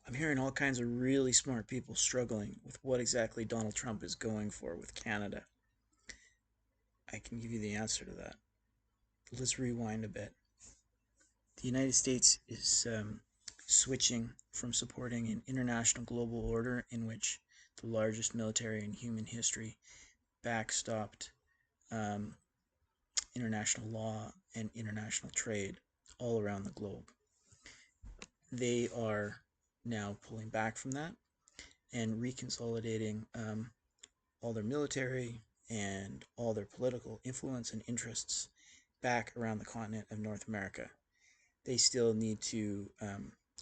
I'm hearing all kinds of really smart people struggling with what exactly Donald Trump is going for with Canada. I can give you the answer to that. Let's rewind a bit. The United States is switching from supporting an international global order in which the largest military in human history backstopped um, international law and international trade all around the globe. They are now pulling back from that and reconsolidating all their military and all their political influence and interests back around the continent of North America. They still need to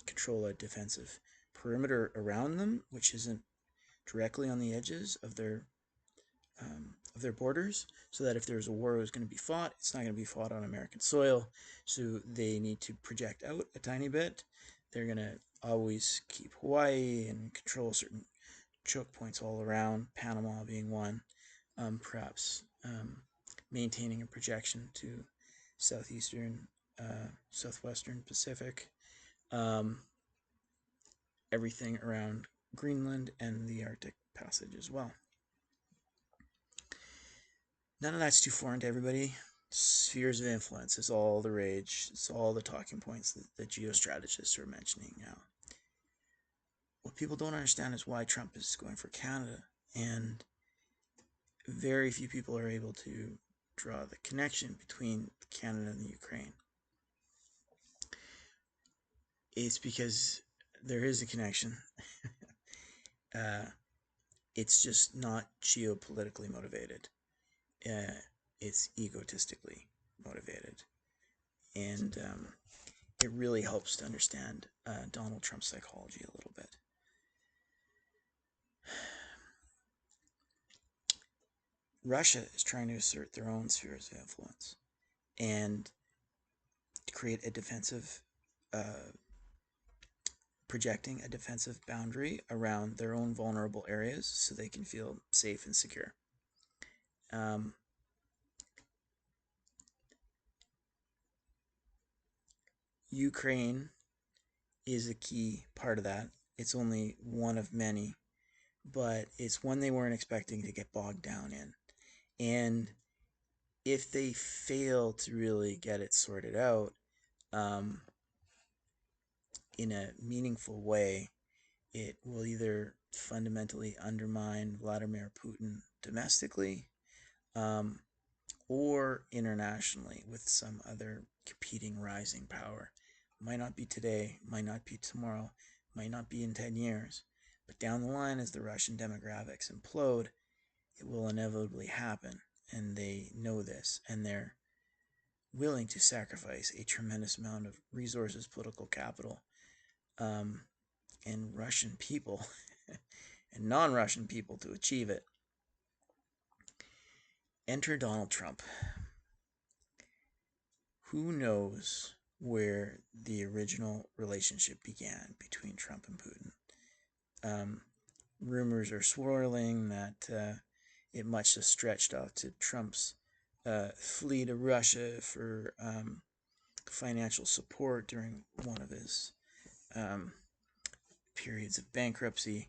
control a defensive perimeter around them, which isn't directly on the edges of their borders, so that if there's a war that's going to be fought, it's not going to be fought on American soil. So they need to project out a tiny bit. They're going to always keep Hawaii and control certain choke points all around, Panama being one, perhaps maintaining a projection to southwestern Pacific, everything around Greenland and the Arctic Passage as well. None of that's too foreign to everybody. Spheres of influence is all the rage. It's all the talking points that the geostrategists are mentioning now. What people don't understand is why Trump is going for Canada, and very few people are able to draw the connection between Canada and the Ukraine. It's because there is a connection. It's just not geopolitically motivated. It's egotistically motivated. And it really helps to understand Donald Trump's psychology a little bit. Russia is trying to assert their own spheres of influence and to create a defensive, projecting a defensive boundary around their own vulnerable areas so they can feel safe and secure. Ukraine is a key part of that. It's only one of many, but it's one they weren't expecting to get bogged down in. And if they fail to really get it sorted out in a meaningful way, it will either fundamentally undermine Vladimir Putin domestically or internationally with some other competing rising power. Might not be today, might not be tomorrow, might not be in 10 years, but down the line as the Russian demographics implode, it will inevitably happen, and they know this, and they're willing to sacrifice a tremendous amount of resources, political capital, and Russian people and non-Russian people to achieve it. Enter Donald Trump. Who knows where the original relationship began between Trump and Putin? Rumors are swirling that it must have stretched out to Trump's flee to Russia for financial support during one of his periods of bankruptcy.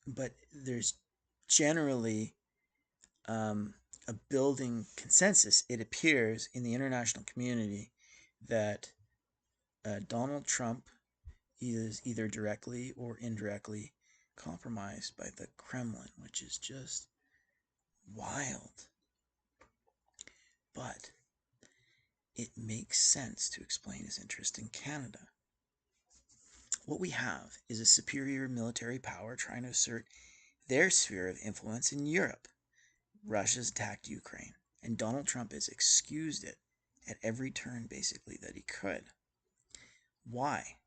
But there's generally a building consensus, it appears, in the international community that Donald Trump is either directly or indirectly compromised by the Kremlin, which is just wild. But it makes sense to explain his interest in Canada. What we have is a superior military power trying to assert their sphere of influence in Europe. Russia's attacked Ukraine, and Donald Trump has excused it at every turn, basically, that he could. Why?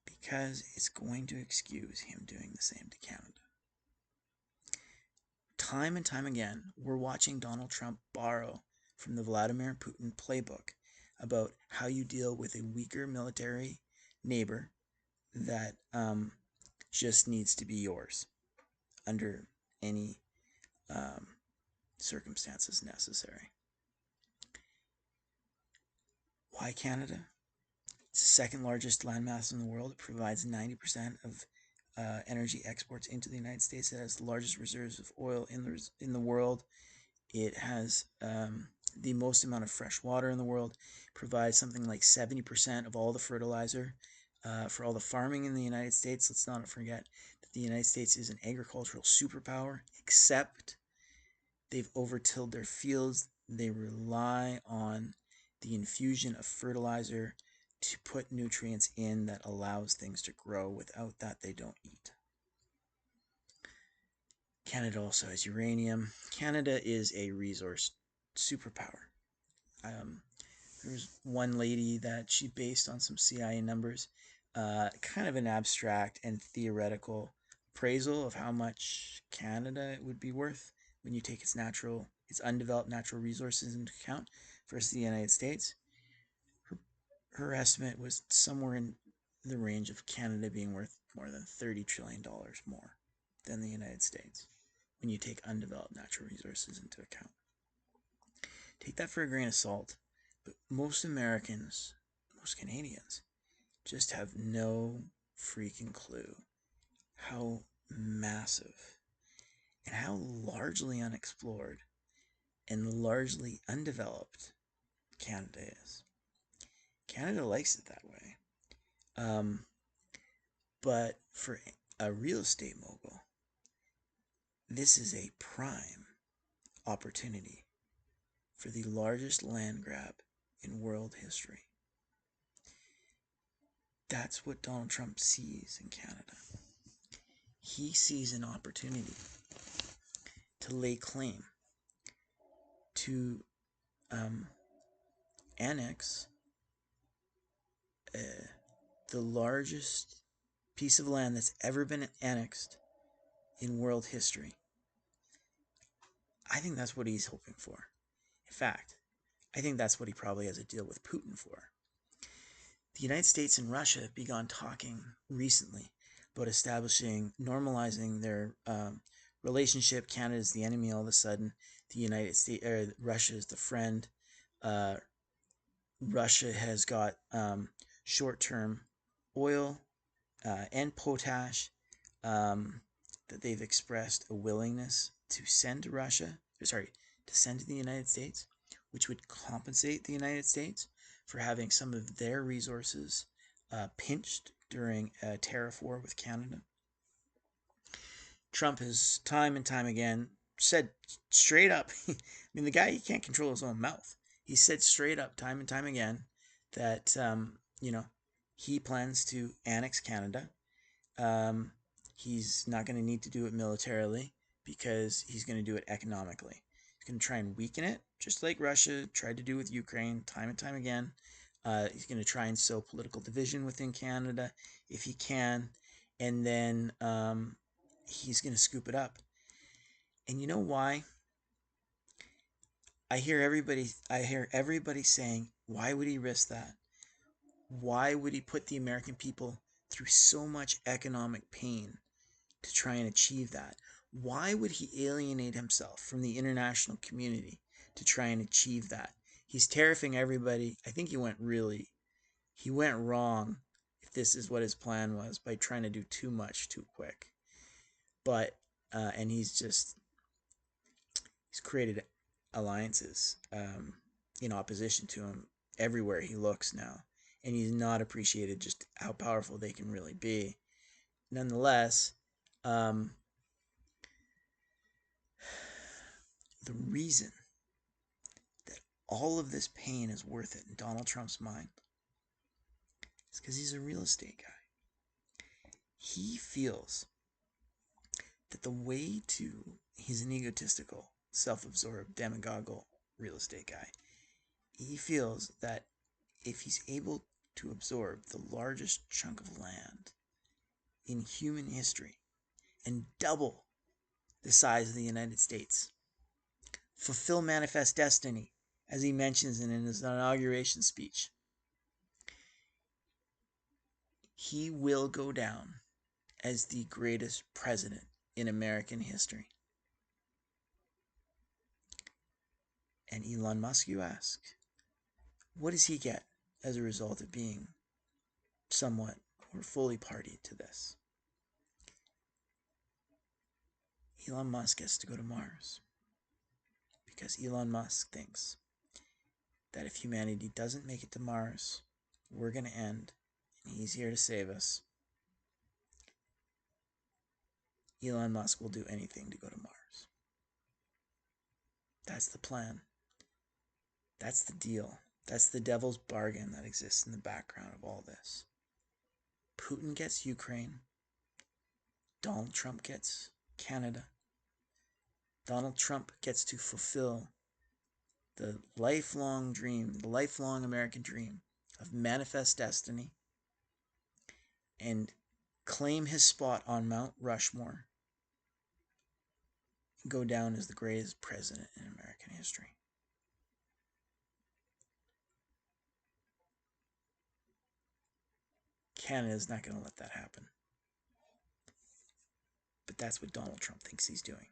Because it's going to excuse him doing the same to Canada. Time and time again, we're watching Donald Trump borrow from the Vladimir Putin playbook about how you deal with a weaker military neighbor that just needs to be yours under any circumstances necessary. Why Canada? It's the second largest landmass in the world. It provides 90% of energy exports into the United States. It has the largest reserves of oil in the world. It has the most amount of fresh water in the world. It provides something like 70% of all the fertilizer for all the farming in the United States. Let's not forget that the United States is an agricultural superpower, except they've overtilled their fields. They rely on the infusion of fertilizer to put nutrients in that allows things to grow. Without that, they don't eat. Canada also has uranium. Canada is a resource superpower. There's one lady that she based on some CIA numbers, kind of an abstract and theoretical appraisal of how much Canada would be worth when you take its undeveloped natural resources into account versus the United States. Her estimate was somewhere in the range of Canada being worth more than $30 trillion more than the United States when you take undeveloped natural resources into account. Take that for a grain of salt, but most Americans, most Canadians, just have no freaking clue how massive and how largely unexplored and largely undeveloped Canada is. Canada likes it that way. But for a real estate mogul, this is a prime opportunity for the largest land grab in world history. That's what Donald Trump sees in Canada. He sees an opportunity to lay claim to annex the largest piece of land that's ever been annexed in world history. I think that's what he's hoping for. In fact, I think that's what he probably has a deal with Putin for. The United States and Russia have begun talking recently about normalizing their relationship. Canada is the enemy all of a sudden. The United States, Russia is the friend. Russia has got short-term oil and potash that they've expressed a willingness to send to to send to the United States, which would compensate the United States for having some of their resources pinched during a tariff war with Canada. Trump has time and time again said straight up, I mean, the guy, he can't control his own mouth. He said straight up time and time again that, he plans to annex Canada. He's not going to need to do it militarily because he's going to do it economically. He's going to try and weaken it, just like Russia tried to do with Ukraine time and time again. He's going to try and sow political division within Canada if he can, and then he's going to scoop it up. And you know why? I hear everybody saying, why would he risk that? Why would he put the American people through so much economic pain to try and achieve that? Why would he alienate himself from the international community to try and achieve that? He's tariffing everybody. I think he went wrong if this is what his plan was, by trying to do too much too quick. But and he's created alliances in opposition to him everywhere he looks now, and he's not appreciated just how powerful they can really be. Nonetheless, the reason that all of this pain is worth it in Donald Trump's mind is because he's a real estate guy. He feels that the way to, he's an egotistical, self-absorbed, demagogual real estate guy. He feels that if he's able to absorb the largest chunk of land in human history and double the size of the United States, fulfill manifest destiny, as he mentions in his inauguration speech, he will go down as the greatest president in American history. And Elon Musk, you ask, what does he get as a result of being somewhat or fully party to this. Elon Musk has to go to Mars because Elon Musk thinks that if humanity doesn't make it to Mars, we're going to end, and he's here to save us. Elon Musk will do anything to go to Mars. That's the plan. That's the deal. That's the devil's bargain that exists in the background of all this. Putin gets Ukraine. Donald Trump gets Canada. Donald Trump gets to fulfill the lifelong dream, the lifelong American dream of manifest destiny and claim his spot on Mount Rushmore and go down as the greatest president in American history. Canada's not going to let that happen. But that's what Donald Trump thinks he's doing.